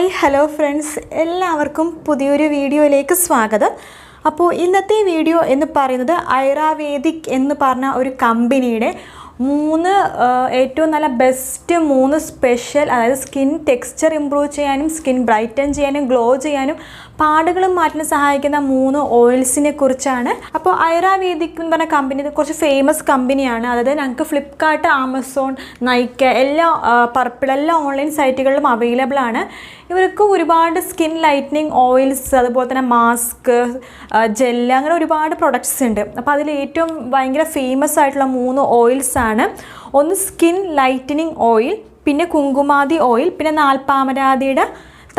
Hi hello friends, എല്ലാവർക്കും പുതിയൊരു വീഡിയോയിലേക്ക് സ്വാഗതം. അപ്പോൾ ഇന്നത്തെ വീഡിയോ എന്ന് പറയുന്നത് ഐറാവേദിക് എന്ന് പറഞ്ഞ ഒരു കമ്പനിയുടെ ഏറ്റവും നല്ല ബെസ്റ്റ് 3 സ്പെഷ്യൽ, അതായത് സ്കിൻ ടെക്സ്ചർ ഇംപ്രൂവ് ചെയ്യാനും സ്കിൻ ബ്രൈറ്റൻ ചെയ്യാനും ഗ്ലോ ചെയ്യാനും പാടുകളും മാറ്റാൻ സഹായിക്കുന്ന 3 ഓയിൽസിനെ കുറിച്ചാണ്. അപ്പോൾ ഐറാവേദിക് എന്ന് പറഞ്ഞ കമ്പനി കുറച്ച് ഫേമസ് കമ്പനിയാണ്. അതായത് ഞങ്ങൾക്ക് ഫ്ലിപ്കാർട്ട്, ആമസോൺ, നൈക്ക എല്ലാ ഓൺലൈൻ സൈറ്റുകളിലും അവൈലബിൾ ആണ്. ഇവർക്ക് ഒരുപാട് സ്കിൻ ലൈറ്റനിങ് ഓയിൽസ്, അതുപോലെ തന്നെ മാസ്ക്, ജെല്ല്, അങ്ങനെ ഒരുപാട് പ്രൊഡക്ട്സ് ഉണ്ട്. അപ്പോൾ അതിൽ ഏറ്റവും ഭയങ്കര ഫേമസ് ആയിട്ടുള്ള 3 ഓയിൽസ് ആണ്. ഒന്ന് സ്കിൻ ലൈറ്റനിങ് ഓയിൽ, പിന്നെ കുങ്കുമാതി ഓയിൽ, പിന്നെ നാൽപ്പാമരാതിയുടെ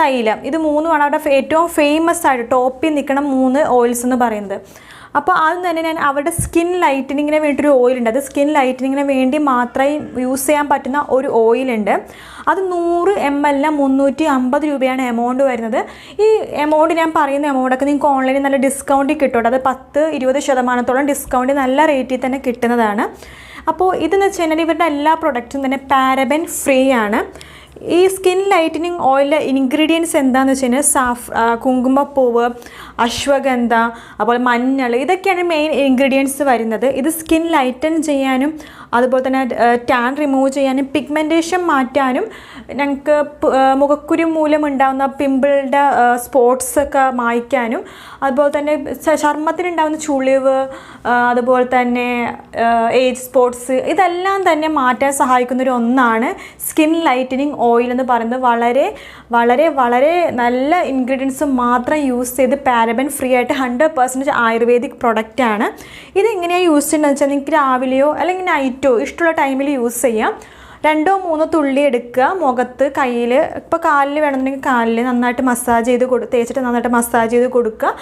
തൈലം. ഇത് 3ആണ് അവിടെ ഏറ്റവും ഫേമസ് ആയിട്ട് ടോപ്പിൽ നിൽക്കണം 3 ഓയിൽസ് എന്ന് പറയുന്നത്. അപ്പോൾ ആദ്യം തന്നെ ഞാൻ അവരുടെ സ്കിൻ ലൈറ്റനിങ്ങിന് വേണ്ടിയിട്ടൊരു ഓയിലുണ്ട്. അത് സ്കിൻ ലൈറ്റനിങ്ങിന് വേണ്ടി മാത്രമേ യൂസ് ചെയ്യാൻ പറ്റുന്ന ഒരു ഓയിലുണ്ട്. അത് 100 ml 350 രൂപയാണ് എമൗണ്ട് വരുന്നത്. ഈ എമൗണ്ട്, ഞാൻ പറയുന്ന എമൗണ്ടൊക്കെ നിങ്ങൾക്ക് ഓൺലൈനിൽ നല്ല ഡിസ്കൗണ്ടിൽ കിട്ടും. അത് 10-20% ഡിസ്കൗണ്ട് നല്ല റേറ്റിൽ തന്നെ കിട്ടുന്നതാണ്. അപ്പോൾ ഇതെന്ന് വെച്ച് കഴിഞ്ഞാൽ ഇവരുടെ എല്ലാ പ്രൊഡക്റ്റും തന്നെ പാരബൻ ഫ്രീ ആണ്. ഈ സ്കിൻ ലൈറ്റനിങ് ഓയിലിലെ ഇൻഗ്രീഡിയൻസ് എന്താണെന്ന് വെച്ച് കഴിഞ്ഞാൽ കുങ്കുമപ്പൂവ്, അശ്വഗന്ധ, അതുപോലെ മഞ്ഞൾ, ഇതൊക്കെയാണ് മെയിൻ ഇൻഗ്രീഡിയൻസ് വരുന്നത്. ഇത് സ്കിൻ ലൈറ്റൻ ചെയ്യാനും അതുപോലെ തന്നെ ടാൻ റിമൂവ് ചെയ്യാനും പിഗ്മെൻറ്റേഷൻ മാറ്റാനും ഞങ്ങൾക്ക് മുഖക്കുരു മൂലം ഉണ്ടാകുന്ന പിമ്പിളുടെ സ്പോട്ട്സൊക്കെ മായ്ക്കാനും അതുപോലെ തന്നെ ചർമ്മത്തിനുണ്ടാകുന്ന ചുളിവ്, അതുപോലെ തന്നെ ഏജ് സ്പോട്ട്സ്, ഇതെല്ലാം തന്നെ മാറ്റാൻ സഹായിക്കുന്നൊരു ഒന്നാണ് സ്കിൻ ലൈറ്റനിങ് ഓയിൽ എന്ന് പറയുന്നത്. വളരെ വളരെ വളരെ നല്ല ഇൻഗ്രീഡിയൻസ് മാത്രം യൂസ് ചെയ്ത് പാരബൻ ഫ്രീ ആയിട്ട് 100% ആയുർവേദിക് പ്രൊഡക്റ്റാണ്. ഇതെങ്ങനെയാണ് യൂസ് ചെയ്യുന്നത് വെച്ചാൽ നിങ്ങൾക്ക് രാവിലെയോ അല്ലെങ്കിൽ നൈറ്റോ ഇഷ്ടമുള്ള ടൈമിൽ യൂസ് ചെയ്യാം. 2-3 തുള്ളി എടുക്കുക, മുഖത്ത്, കയ്യിൽ, ഇപ്പോൾ കാലിൽ വേണമെന്നുണ്ടെങ്കിൽ കാലിൽ നന്നായിട്ട് മസാജ് ചെയ്ത് തേച്ചിട്ട് നന്നായിട്ട് മസാജ് ചെയ്ത് കൊടുക്കുക.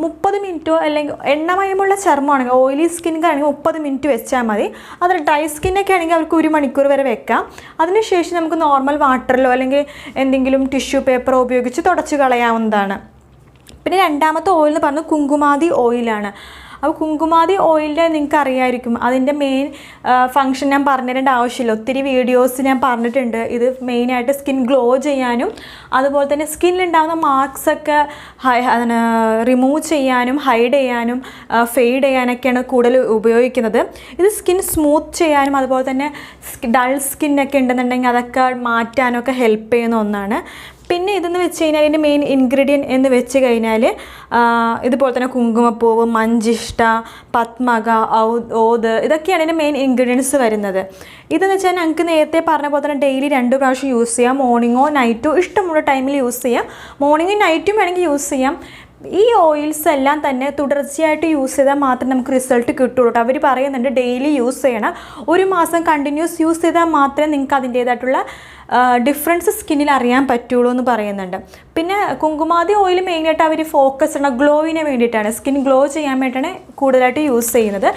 30 മിനിറ്റോ, അല്ലെങ്കിൽ എണ്ണമയമുള്ള ചർമ്മമാണെങ്കിൽ ഓയിലി സ്കിൻകാണെങ്കിൽ 30 മിനിറ്റ് വെച്ചാൽ മതി. അതിൽ ഡ്രൈ സ്കിന്നൊക്കെ ആണെങ്കിൽ അവർക്ക് 1 മണിക്കൂർ വരെ വെക്കാം. അതിനുശേഷം നമുക്ക് നോർമൽ വാട്ടറിലോ അല്ലെങ്കിൽ എന്തെങ്കിലും ടിഷ്യൂ പേപ്പറോ ഉപയോഗിച്ച് തുടച്ച് കളയാവുന്നതാണ്. പിന്നെ രണ്ടാമത്തെ ഓയിൽ എന്ന് പറഞ്ഞാൽ കുങ്കുമാതി ഓയിലാണ്. അപ്പോൾ കുങ്കുമാതി ഓയിലിൻ്റെ നിങ്ങൾക്ക് അറിയാമായിരിക്കും, അതിൻ്റെ മെയിൻ ഫങ്ഷൻ ഞാൻ പറഞ്ഞിരേണ്ട ആവശ്യമില്ല. ഒത്തിരി വീഡിയോസ് ഞാൻ പറഞ്ഞിട്ടുണ്ട്. ഇത് മെയിനായിട്ട് സ്കിൻ ഗ്ലോ ചെയ്യാനും അതുപോലെ തന്നെ സ്കിന്നിലുണ്ടാകുന്ന മാർക്സൊക്കെ റിമൂവ് ചെയ്യാനും ഹൈഡ് ചെയ്യാനും ഫെയ്ഡ് ചെയ്യാനൊക്കെയാണ് കൂടുതൽ ഉപയോഗിക്കുന്നത്. ഇത് സ്കിൻ സ്മൂത്ത് ചെയ്യാനും അതുപോലെ തന്നെ ഡൾ സ്കിന്നൊക്കെ ഉണ്ടെന്നുണ്ടെങ്കിൽ അതൊക്കെ മാറ്റാനൊക്കെ ഹെൽപ്പ് ചെയ്യുന്ന ഒന്നാണ്. പിന്നെ ഇതെന്ന് വെച്ച് കഴിഞ്ഞാൽ അതിൻ്റെ മെയിൻ ഇൻഗ്രീഡിയൻറ്റ് എന്ന് വെച്ച് കഴിഞ്ഞാൽ ഇതുപോലെ തന്നെ കുങ്കുമപ്പൂവ്, മഞ്ചിഷ്ട, പത്മക, ഓത്, ഇതൊക്കെയാണ് ഇതിൻ്റെ മെയിൻ ഇൻഗ്രീഡിയൻസ് വരുന്നത്. ഇതെന്ന് വെച്ചാൽ ഞങ്ങൾക്ക് നേരത്തെ പറഞ്ഞ പോലെ തന്നെ ഡെയിലി 2 പ്രാവശ്യം യൂസ് ചെയ്യാം. മോർണിംഗോ നൈറ്റോ ഇഷ്ടമുള്ള ടൈമിൽ യൂസ് ചെയ്യാം. മോർണിംഗും നൈറ്റും വേണമെങ്കിൽ യൂസ് ചെയ്യാം. ഈ ഓയിൽസ് എല്ലാം തന്നെ തുടർച്ചയായിട്ട് യൂസ് ചെയ്താൽ മാത്രമേ നമുക്ക് റിസൾട്ട് കിട്ടുള്ളൂ. അവർ പറയുന്നുണ്ട് ഡെയിലി യൂസ് ചെയ്യണം. 1 മാസം കണ്ടിന്യൂസ് യൂസ് ചെയ്താൽ മാത്രമേ നിങ്ങൾക്ക് അതിൻ്റേതായിട്ടുള്ള ഡിഫറൻസ് സ്കിന്നിൽ അറിയാൻ പറ്റുള്ളൂ എന്ന് പറയുന്നുണ്ട്. പിന്നെ കുങ്കുമാതി ഓയിൽ മെയിനായിട്ട് അവർ ഫോക്കസ് ചെയ്യുന്ന ഗ്ലോയിന് വേണ്ടിയിട്ടാണ്, സ്കിൻ ഗ്ലോ ചെയ്യാൻ വേണ്ടിയിട്ടാണ് കൂടുതലായിട്ട് യൂസ് ചെയ്യുന്നത്.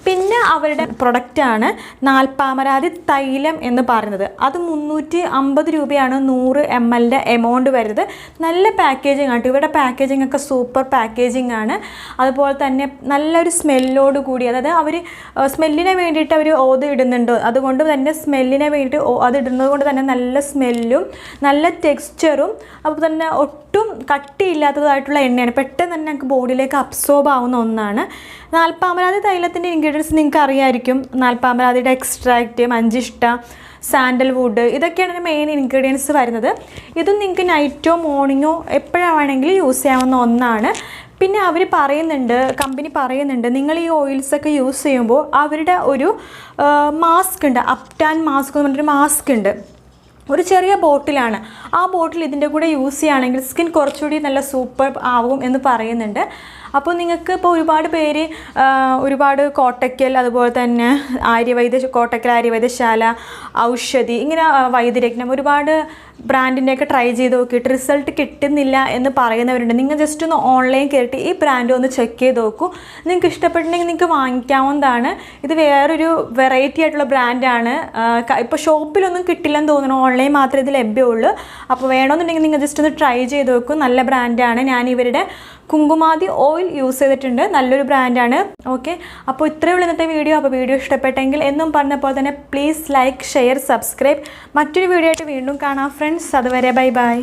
പിന്നെ അവരുടെ പ്രൊഡക്റ്റാണ് നാൽപ്പാമരാതി തൈലം എന്ന് പറയുന്നത്. അത് 350 രൂപയാണ് 100 ml എമൗണ്ട് വരുന്നത്. നല്ല പാക്കേജിങ് ആണ്. ഇവരുടെ പാക്കേജിങ് ഒക്കെ സൂപ്പർ പാക്കേജിങ് ആണ്. അതുപോലെ തന്നെ നല്ലൊരു സ്മെല്ലോട് കൂടി, അതായത് അവർ സ്മെല്ലിന് വേണ്ടിയിട്ട് അവർ ഓത് ഇടുന്നുണ്ട്. അതുകൊണ്ട് തന്നെ സ്മെല്ലിന് വേണ്ടിയിട്ട് അത് ഇടുന്നത് കൊണ്ട് തന്നെ നല്ല സ്മെല്ലും നല്ല ടെക്സ്ചറും അതുപോലെ തന്നെ ഒട്ടും കട്ടിയില്ലാത്തതായിട്ടുള്ള എണ്ണയാണ്. പെട്ടെന്ന് തന്നെ ഞങ്ങൾക്ക് ബോഡിയിലേക്ക് അബ്സോർബ് ആവുന്ന ഒന്നാണ്. നാൽപ്പാമരാതി തൈലത്തിൻ്റെ ഇൻഗ്രീഡിയൻസ് നിങ്ങൾക്ക് അറിയാമായിരിക്കും. നാൽപ്പാമരാതിയുടെ എക്സ്ട്രാക്റ്റ്, മഞ്ചിഷ്ട, സാൻഡൽവുഡ്, ഇതൊക്കെയാണ് മെയിൻ ഇൻഗ്രീഡിയൻസ് വരുന്നത്. ഇതും നിങ്ങൾക്ക് നൈറ്റോ മോർണിംഗോ എപ്പോഴാണെങ്കിലും യൂസ് ചെയ്യാവുന്ന ഒന്നാണ്. പിന്നെ അവർ പറയുന്നുണ്ട്, കമ്പനി പറയുന്നുണ്ട്, നിങ്ങൾ ഈ ഓയിൽസൊക്കെ യൂസ് ചെയ്യുമ്പോൾ അവരുടെ ഒരു മാസ്ക് ഉണ്ട്, അപ്റ്റാൻ മാസ്ക് എന്ന് പറഞ്ഞൊരു മാസ്ക് ഉണ്ട്. ഒരു ചെറിയ ബോട്ടിലാണ്. ആ ബോട്ടിൽ ഇതിൻ്റെ കൂടെ യൂസ് ചെയ്യുകയാണെങ്കിൽ സ്കിൻ കുറച്ചുകൂടി നല്ല സൂപ്പർ ആവും എന്ന് പറയുന്നുണ്ട്. അപ്പോൾ നിങ്ങൾക്ക് ഇപ്പോൾ ഒരുപാട് കോട്ടയ്ക്കൽ, അതുപോലെ തന്നെ കോട്ടയ്ക്കൽ ആര്യവൈദ്യശാല, ഔഷധി, ഇങ്ങനെ വൈദ്യരത്നം, ഒരുപാട് ബ്രാൻഡിൻ്റെയൊക്കെ ട്രൈ ചെയ്ത് നോക്കിയിട്ട് റിസൾട്ട് കിട്ടുന്നില്ല എന്ന് പറയുന്നവരുണ്ട്. നിങ്ങൾ ജസ്റ്റ് ഒന്ന് ഓൺലൈൻ കയറിയിട്ട് ഈ ബ്രാൻഡ് ഒന്ന് ചെക്ക് ചെയ്ത് നോക്കൂ. നിങ്ങൾക്ക് ഇഷ്ടപ്പെട്ടിട്ടുണ്ടെങ്കിൽ നിങ്ങൾക്ക് വാങ്ങിക്കാവുന്നതാണ്. ഇത് വേറൊരു വെറൈറ്റി ആയിട്ടുള്ള ബ്രാൻഡാണ്. ഇപ്പോൾ ഷോപ്പിലൊന്നും കിട്ടില്ലെന്ന് തോന്നുന്നു, ഓൺലൈൻ മാത്രമേ ഇത് ലഭ്യമുള്ളൂ. അപ്പോൾ വേണമെന്നുണ്ടെങ്കിൽ നിങ്ങൾ ജസ്റ്റ് ഒന്ന് ട്രൈ ചെയ്ത് നോക്കൂ. നല്ല ബ്രാൻഡാണ്. ഞാൻ ഇവരുടെ കുങ്കുമാതി ഓയിൽ യൂസ് ചെയ്തിട്ടുണ്ട്. നല്ലൊരു ബ്രാൻഡാണ്. ഓക്കെ, അപ്പോൾ ഇത്രയേ ഉള്ളൂ ഇന്നത്തെ വീഡിയോ. അപ്പോൾ വീഡിയോ ഇഷ്ടപ്പെട്ടെങ്കിൽ എന്നും പറഞ്ഞപ്പോൾ തന്നെ പ്ലീസ് ലൈക്ക്, ഷെയർ, സബ്സ്ക്രൈബ്. മറ്റൊരു വീഡിയോ ആയിട്ട് വീണ്ടും കാണാം ഫ്രണ്ട്സ്. അതുവരെ ബൈ ബൈ.